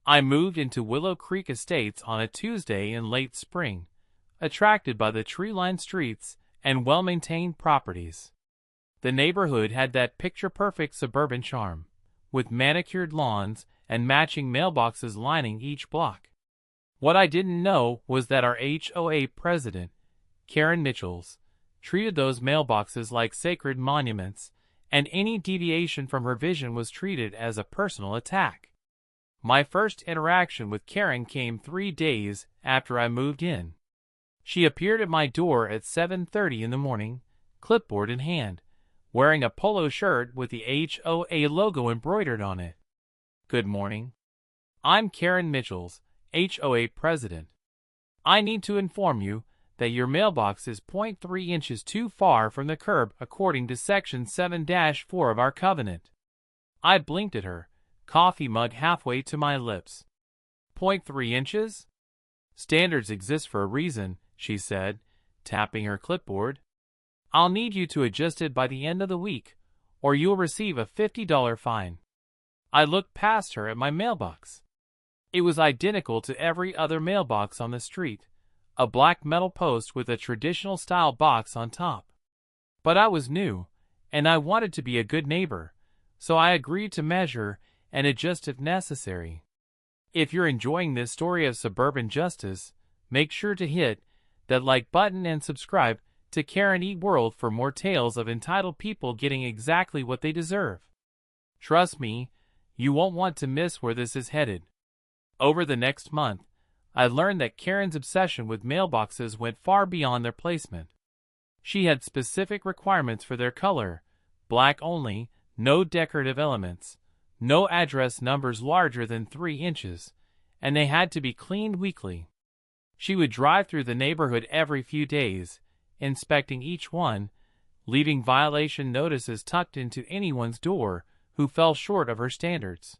I moved into Willow Creek Estates on a Tuesday in late spring, attracted by the tree-lined streets and well-maintained properties. The neighborhood had that picture-perfect suburban charm, with manicured lawns and matching mailboxes lining each block. What I didn't know was that our HOA President, Karen treated those mailboxes like sacred monuments, and any deviation from her vision was treated as a personal attack. My first interaction with Karen came 3 days after I moved in. She appeared at my door at 7:30 in the morning, clipboard in hand, wearing a polo shirt with the HOA logo embroidered on it. "Good morning. I'm Karen HOA President. I need to inform you that your mailbox is 0.3 inches too far from the curb according to Section 7-4 of our covenant." I blinked at her, coffee mug halfway to my lips. 0.3 inches? Standards exist for a reason, she said, tapping her clipboard. "I'll need you to adjust it by the end of the week, or you'll receive a $50 fine." I looked past her at my mailbox. It was identical to every other mailbox on the street, a black metal post with a traditional-style box on top. But I was new, and I wanted to be a good neighbor, so I agreed to measure and adjust if necessary. If you're enjoying this story of suburban justice, make sure to hit that like button and subscribe to Karen Eat World for more tales of entitled people getting exactly what they deserve. Trust me, you won't want to miss where this is headed. Over the next month, I learned that Karen's obsession with mailboxes went far beyond their placement. She had specific requirements for their color: black only, no decorative elements, no address numbers larger than 3 inches, and they had to be cleaned weekly. She would drive through the neighborhood every few days, inspecting each one, leaving violation notices tucked into anyone's door who fell short of her standards.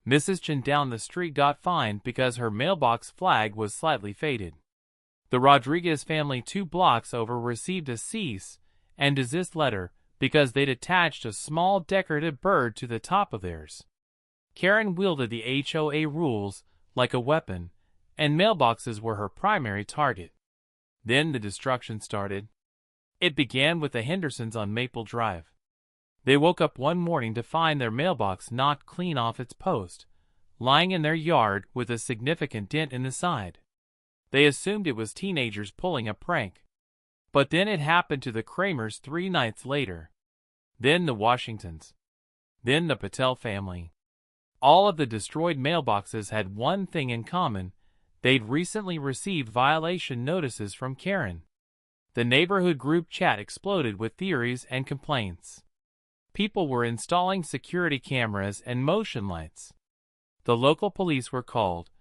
Mrs. Chen down the street got fined because her mailbox flag was slightly faded. The Rodriguez family 2 blocks over received a cease and desist letter because they'd attached a small decorative bird to the top of theirs. Karen wielded the HOA rules like a weapon, and mailboxes were her primary target. Then the destruction started. It began with the Hendersons on Maple Drive. They woke up one morning to find their mailbox knocked clean off its post, lying in their yard with a significant dent in the side. They assumed it was teenagers pulling a prank. But then it happened to the Kramers 3 nights later. Then the Washingtons. Then the Patel family. All of the destroyed mailboxes had one thing in common: they'd recently received violation notices from Karen. The neighborhood group chat exploded with theories and complaints. People were installing security cameras and motion lights. The local police were called,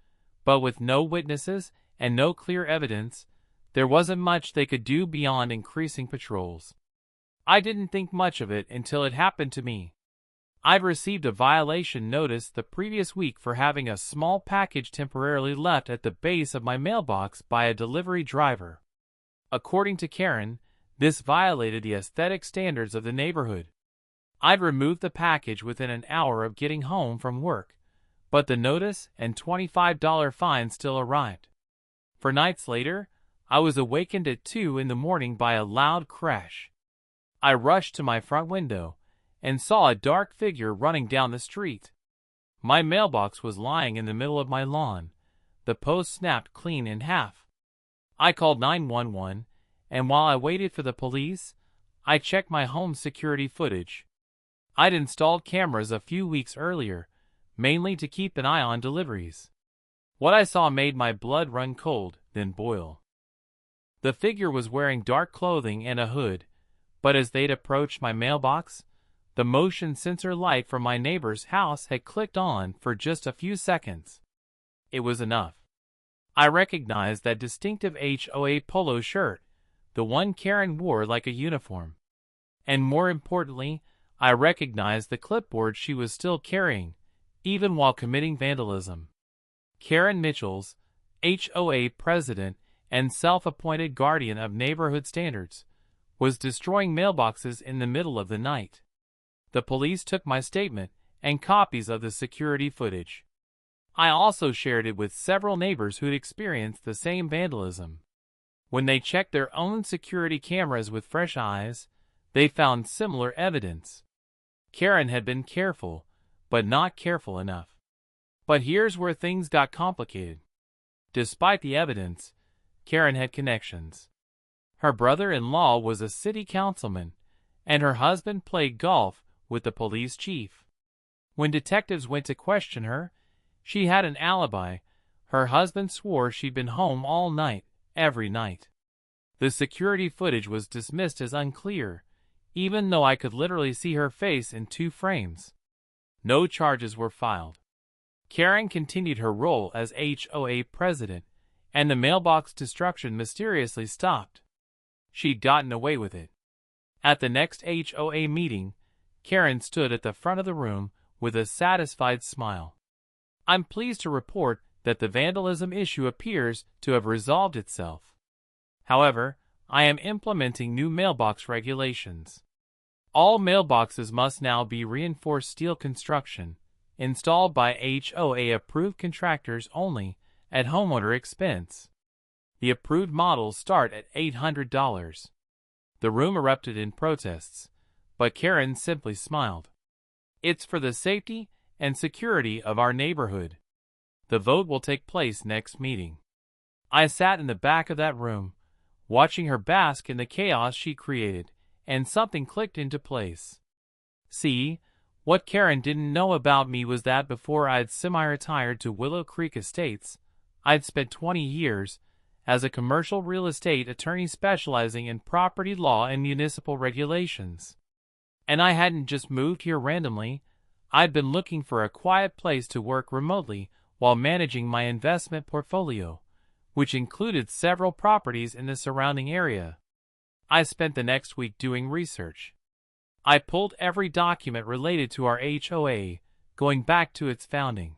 but with no witnesses and no clear evidence, there wasn't much they could do beyond increasing patrols. I didn't think much of it until it happened to me. I'd received a violation notice the previous week for having a small package temporarily left at the base of my mailbox by a delivery driver. According to Karen, this violated the aesthetic standards of the neighborhood. I'd removed the package within an hour of getting home from work, but the notice and $25 fine still arrived. 4 nights later, I was awakened at 2 in the morning by a loud crash. I rushed to my front window and saw a dark figure running down the street. My mailbox was lying in the middle of my lawn, the post snapped clean in half. I called 911, and while I waited for the police, I checked my home security footage. I'd installed cameras a few weeks earlier, mainly to keep an eye on deliveries. What I saw made my blood run cold, then boil. The figure was wearing dark clothing and a hood, but as they'd approached my mailbox, the motion sensor light from my neighbor's house had clicked on for just a few seconds. It was enough. I recognized that distinctive HOA polo shirt, the one Karen wore like a uniform. And more importantly, I recognized the clipboard she was still carrying, even while committing vandalism. Karen HOA President and self-appointed guardian of neighborhood standards, was destroying mailboxes in the middle of the night. The police took my statement and copies of the security footage. I also shared it with several neighbors who'd experienced the same vandalism. When they checked their own security cameras with fresh eyes, they found similar evidence. Karen had been careful, but not careful enough. But here's where things got complicated. Despite the evidence, Karen had connections. Her brother-in-law was a city councilman, and her husband played golf with the police chief. When detectives went to question her, she had an alibi. Her husband swore she'd been home all night, every night. The security footage was dismissed as unclear, even though I could literally see her face in 2 frames. No charges were filed. Karen continued her role as HOA president, and the mailbox destruction mysteriously stopped. She'd gotten away with it. At the next HOA meeting, Karen stood at the front of the room with a satisfied smile. I'm pleased to report that the vandalism issue appears to have resolved itself. However, I am implementing new mailbox regulations. All mailboxes must now be reinforced steel construction, installed by HOA-approved contractors only, at homeowner expense. The approved models start at $800. The room erupted in protests, but Karen simply smiled. It's for the safety and security of our neighborhood. The vote will take place next meeting. I sat in the back of that room, watching her bask in the chaos she created, and something clicked into place. See, what Karen didn't know about me was that before I'd semi-retired to Willow Creek Estates, I'd spent 20 years as a commercial real estate attorney specializing in property law and municipal regulations. And I hadn't just moved here randomly. I'd been looking for a quiet place to work remotely while managing my investment portfolio, which included several properties in the surrounding area. I spent the next week doing research. I pulled every document related to our HOA, going back to its founding.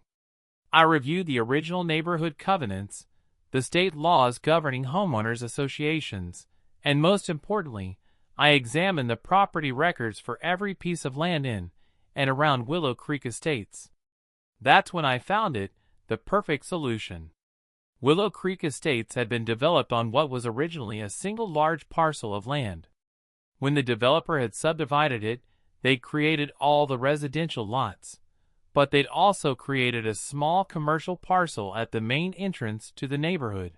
I reviewed the original neighborhood covenants, the state laws governing homeowners associations, and most importantly, I examined the property records for every piece of land in and around Willow Creek Estates. That's when I found it, the perfect solution. Willow Creek Estates had been developed on what was originally a single large parcel of land. When the developer had subdivided it, they'd created all the residential lots, but they'd also created a small commercial parcel at the main entrance to the neighborhood.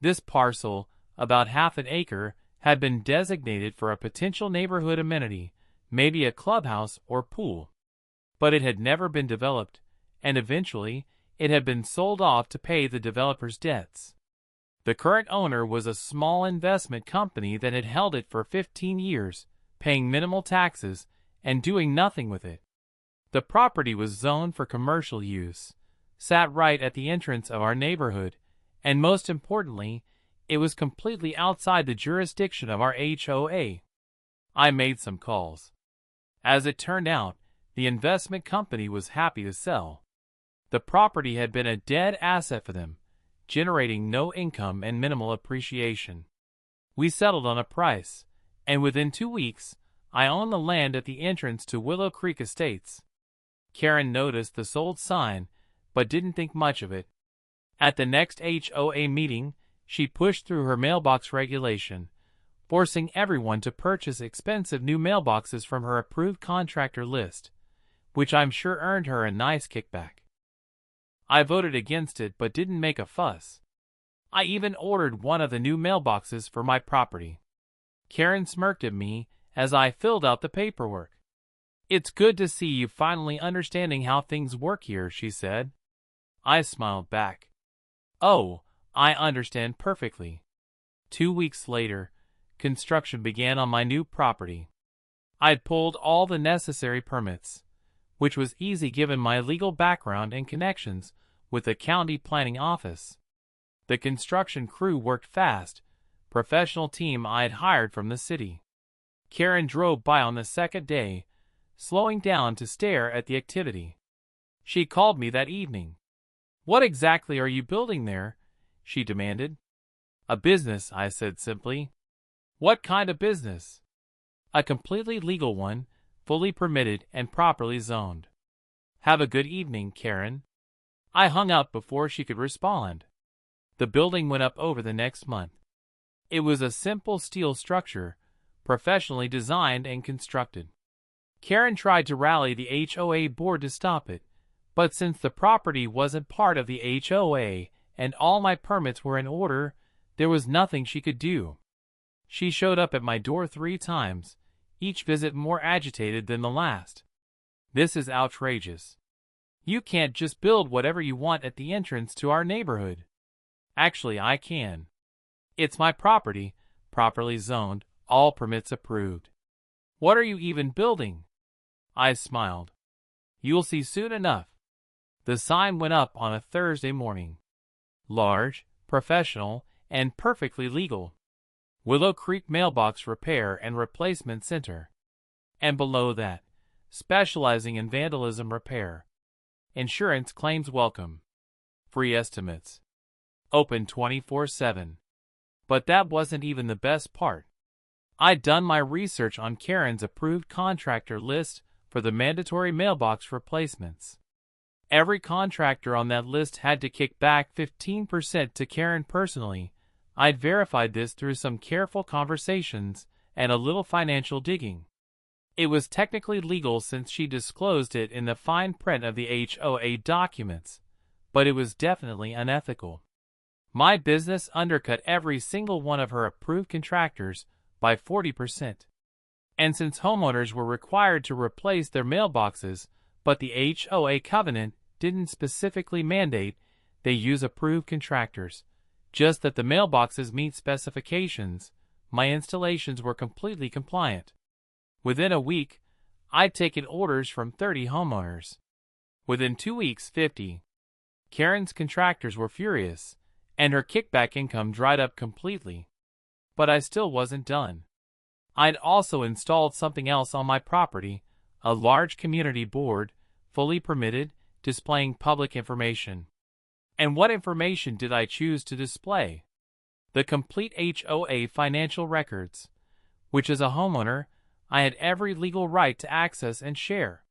This parcel, about half an acre, had been designated for a potential neighborhood amenity, maybe a clubhouse or pool. But it had never been developed, and eventually, it had been sold off to pay the developer's debts. The current owner was a small investment company that had held it for 15 years, paying minimal taxes and doing nothing with it. The property was zoned for commercial use, sat right at the entrance of our neighborhood, and most importantly, it was completely outside the jurisdiction of our HOA. I made some calls. As it turned out, the investment company was happy to sell. The property had been a dead asset for them, generating no income and minimal appreciation. We settled on a price, and within 2 weeks, I owned the land at the entrance to Willow Creek Estates. Karen noticed the sold sign, but didn't think much of it. At the next HOA meeting, she pushed through her mailbox regulation, forcing everyone to purchase expensive new mailboxes from her approved contractor list, which I'm sure earned her a nice kickback. I voted against it but didn't make a fuss. I even ordered one of the new mailboxes for my property. Karen smirked at me as I filled out the paperwork. "It's good to see you finally understanding how things work here," she said. I smiled back. "Oh, I understand perfectly." 2 weeks later, construction began on my new property. I'd pulled all the necessary permits, which was easy given my legal background and connections with the county planning office. The construction crew worked fast, professional team I had hired from the city. Karen drove by on the second day, slowing down to stare at the activity. She called me that evening. "What exactly are you building there?" she demanded. "A business," I said simply. "What kind of business?" "A completely legal one, fully permitted and properly zoned." "Have a good evening, Karen." I hung up before she could respond. The building went up over the next month. It was a simple steel structure, professionally designed and constructed. Karen tried to rally the HOA board to stop it, but since the property wasn't part of the HOA and all my permits were in order, there was nothing she could do. She showed up at my door 3 times, each visit more agitated than the last. This is outrageous. You can't just build whatever you want at the entrance to our neighborhood. Actually, I can. It's my property, properly zoned, all permits approved. What are you even building? I smiled. You'll see soon enough. The sign went up on a Thursday morning. Large, professional, and perfectly legal. Willow Creek Mailbox Repair and Replacement Center. And below that, specializing in vandalism repair. Insurance claims welcome. Free estimates. Open 24/7. But that wasn't even the best part. I'd done my research on Karen's approved contractor list for the mandatory mailbox replacements. Every contractor on that list had to kick back 15% to Karen personally. I'd verified this through some careful conversations and a little financial digging. It was technically legal since she disclosed it in the fine print of the HOA documents, but it was definitely unethical. My business undercut every single one of her approved contractors by 40%. And since homeowners were required to replace their mailboxes, but the HOA covenant didn't specifically mandate they use approved contractors, just that the mailboxes meet specifications, my installations were completely compliant. Within a week, I'd taken orders from 30 homeowners. Within 2 weeks, 50. Karen's contractors were furious, and her kickback income dried up completely. But I still wasn't done. I'd also installed something else on my property, a large community board, fully permitted, displaying public information. And what information did I choose to display? The complete HOA financial records, which as a homeowner, I had every legal right to access and share,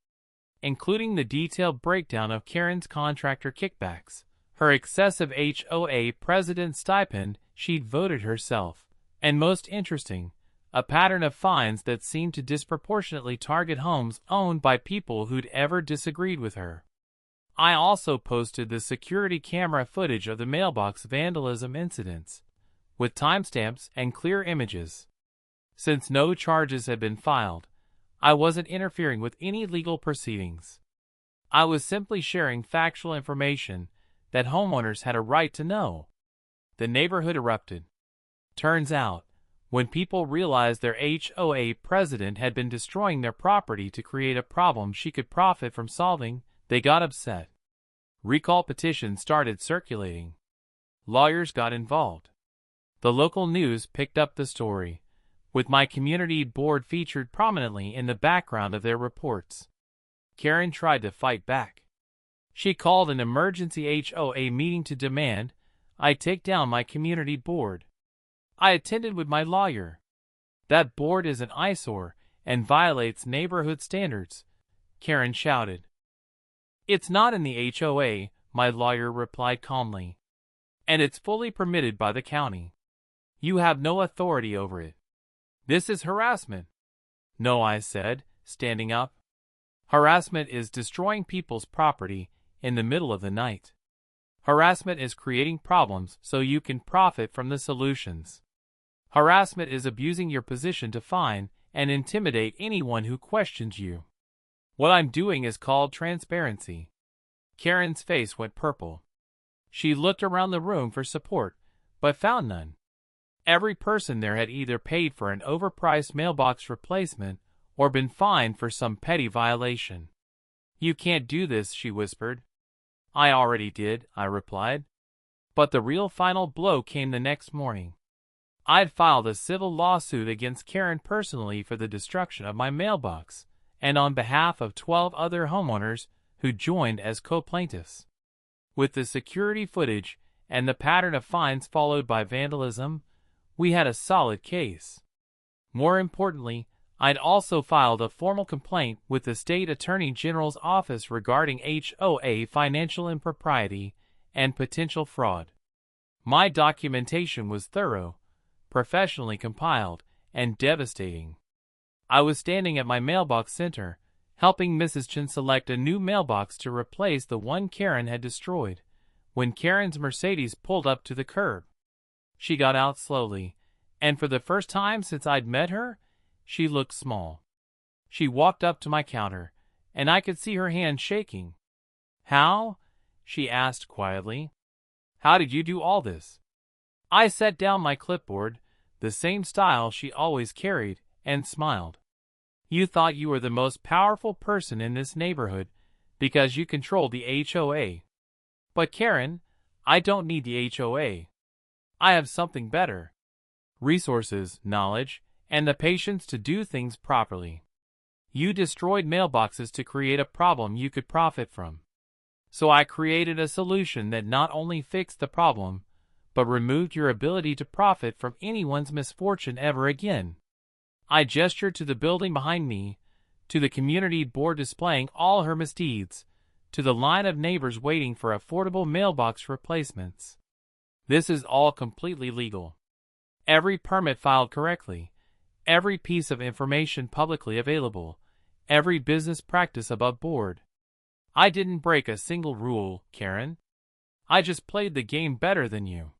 including the detailed breakdown of Karen's contractor kickbacks, her excessive HOA president stipend she'd voted herself, and most interesting, a pattern of fines that seemed to disproportionately target homes owned by people who'd ever disagreed with her. I also posted the security camera footage of the mailbox vandalism incidents, with timestamps and clear images. Since no charges had been filed, I wasn't interfering with any legal proceedings. I was simply sharing factual information that homeowners had a right to know. The neighborhood erupted. Turns out, when people realized their HOA president had been destroying their property to create a problem she could profit from solving, they got upset. Recall petitions started circulating. Lawyers got involved. The local news picked up the story, with my community board featured prominently in the background of their reports. Karen tried to fight back. She called an emergency HOA meeting to demand I take down my community board. I attended with my lawyer. That board is an eyesore and violates neighborhood standards, Karen shouted. It's not in the HOA, my lawyer replied calmly. And it's fully permitted by the county. You have no authority over it. This is harassment. No, I said, standing up. Harassment is destroying people's property in the middle of the night. Harassment is creating problems so you can profit from the solutions. Harassment is abusing your position to fine and intimidate anyone who questions you. What I'm doing is called transparency. Karen's face went purple. She looked around the room for support, but found none. Every person there had either paid for an overpriced mailbox replacement or been fined for some petty violation. You can't do this, she whispered. I already did, I replied. But the real final blow came the next morning. I'd filed a civil lawsuit against Karen personally for the destruction of my mailbox, and on behalf of 12 other homeowners who joined as co-plaintiffs. With the security footage and the pattern of fines followed by vandalism, we had a solid case. More importantly, I'd also filed a formal complaint with the State Attorney General's office regarding HOA financial impropriety and potential fraud. My documentation was thorough, professionally compiled, and devastating. I was standing at my mailbox center, helping Mrs. Chen select a new mailbox to replace the one Karen had destroyed, when Karen's Mercedes pulled up to the curb. She got out slowly, and for the first time since I'd met her, she looked small. She walked up to my counter, and I could see her hand shaking. "How?" she asked quietly. "How did you do all this?" I set down my clipboard, the same style she always carried, and smiled. "You thought you were the most powerful person in this neighborhood because you controlled the HOA. But Karen, I don't need the HOA. I have something better. Resources, knowledge, and the patience to do things properly. You destroyed mailboxes to create a problem you could profit from. So I created a solution that not only fixed the problem, but removed your ability to profit from anyone's misfortune ever again." I gestured to the building behind me, to the community board displaying all her misdeeds, to the line of neighbors waiting for affordable mailbox replacements. "This is all completely legal. Every permit filed correctly, every piece of information publicly available, every business practice above board. I didn't break a single rule, Karen. I just played the game better than you."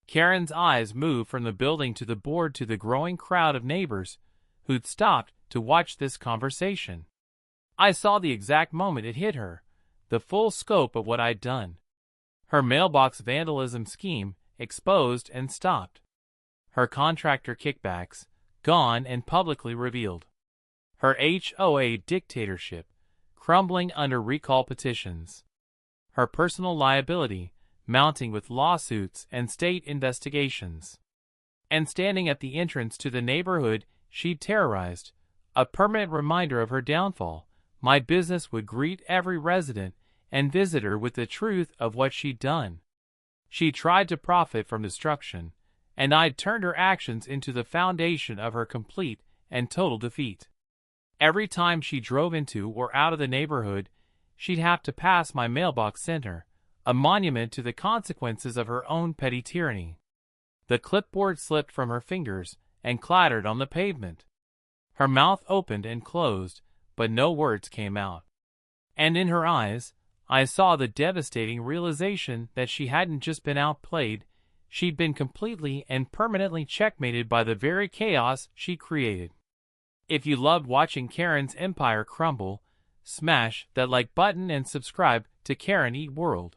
Karen's eyes moved from the building to the board to the growing crowd of neighbors who'd stopped to watch this conversation. I saw the exact moment it hit her, the full scope of what I'd done. Her mailbox vandalism scheme exposed and stopped. Her contractor kickbacks gone and publicly revealed. Her HOA dictatorship crumbling under recall petitions. Her personal liability mounting with lawsuits and state investigations. And standing at the entrance to the neighborhood she'd terrorized, a permanent reminder of her downfall, my business would greet every resident and visitor with the truth of what she'd done. She tried to profit from destruction, and I'd turned her actions into the foundation of her complete and total defeat. Every time she drove into or out of the neighborhood, she'd have to pass my mailbox center, a monument to the consequences of her own petty tyranny. The clipboard slipped from her fingers and clattered on the pavement. Her mouth opened and closed, but no words came out. And in her eyes, I saw the devastating realization that she hadn't just been outplayed, she'd been completely and permanently checkmated by the very chaos she created. If you loved watching Karen's empire crumble, smash that like button and subscribe to Karen Eat World.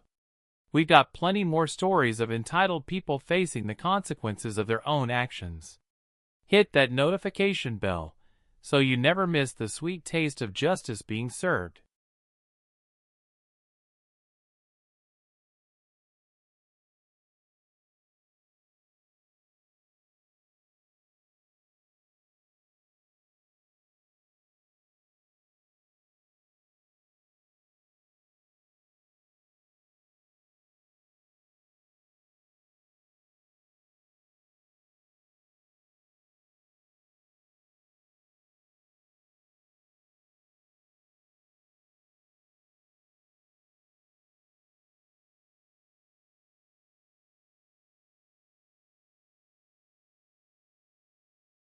We've got plenty more stories of entitled people facing the consequences of their own actions. Hit that notification bell so you never miss the sweet taste of justice being served.